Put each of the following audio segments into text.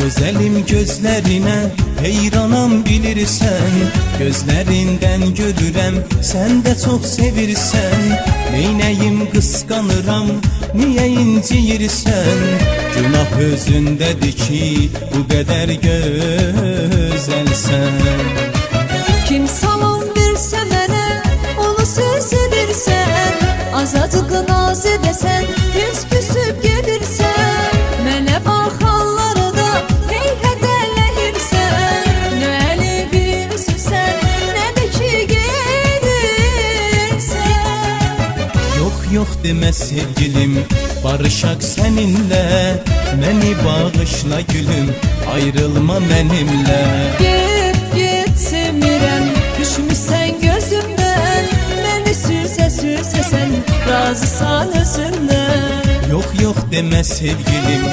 Gözəlim gözlerine heyranam bilirsən, gözlerinden görürəm sən də çox sevirsən. Neynəyim qısqanıram, niyə inciyirsən? Günah özündədir ki bu qədər gözəlsən. Kim salam versə mənə onu söz edirsən, azadıq naz edəsən tez küsüb gedirsən. Mənə baxanlara da hey hədələyirsən, nə əli bilirsən nə də ki gedirsən. Yox yox demə sevgilim, barışaq səninlə, məni bağışla gülüm, ayrılma mənimlə. Get semirəm, düşmüşsən gözümdən, məni süzə sən razısan özündən. Yox yox demə sevgilim,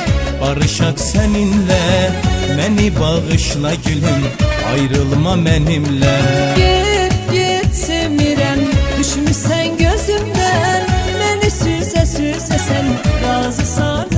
barışaq səninlə, məni bağışla gülüm, ayrılma mənimlə. Get semirəm, düşmüşsən gözümdən, məni süzə sən razısan özündən.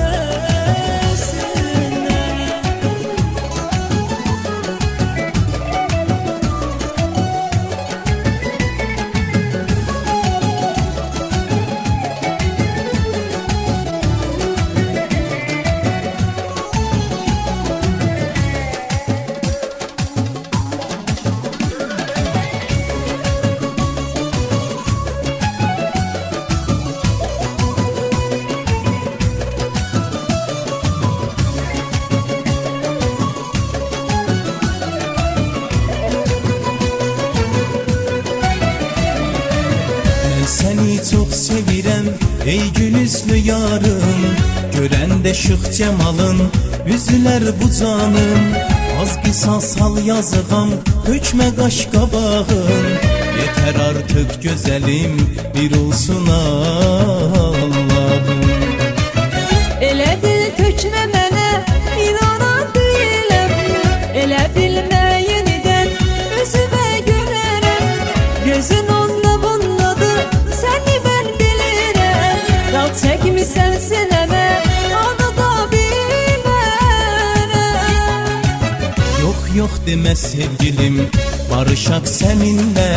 Səni çox sevirəm ey gül üzlü yarım, görəndə şıx cəmalın üzülər bu canım. Az qisas hal yazığam, hökmə qaş qabağım, yetər artıq gözəlim bir olsun Allahım. Elə dil tökmə mənə, inanan deyiləm, elə bilmə yenidən özümə görərəm. Gözün onunla bunladı, səni mən bilirəm, dal çəkmisən sinəmə, onu da bilmərəm. Yox yox demə sevgilim, barışaq səninlə,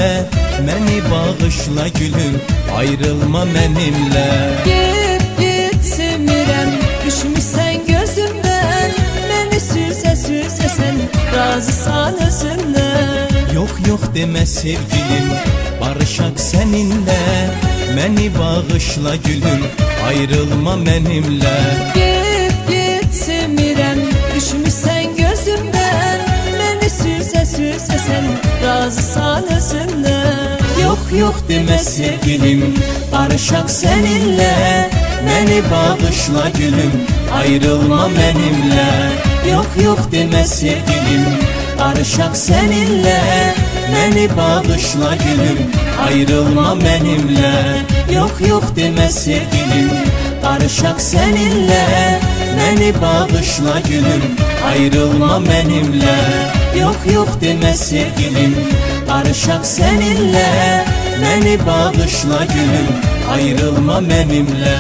məni bağışla gülüm, ayrılma mənimlə. Get semirəm, düşmüşsən gözümdən, məni süzə sən razısan özündən. Yox yox demə sevgilim, barışaq səninlə, məni bağışla gülüm, ayrılma mənimlə. Get semirəm, düşmüşsən gözümdən, məni süzə sən razısan özündən. Yox yox demə sevgilim, barışaq səninlə, məni bağışla gülüm, ayrılma mənimlə. Yox yox demə sevgilim, barışaq səninlə, məni bağışla gülüm, ayrılma mənimlə. Yox yox demə sevgilim, barışaq səninlə, məni bağışla gülüm, ayrılma mənimlə. Yox yox demə sevgilim, barışaq səninlə, məni bağışla gülüm, ayrılma mənimlə.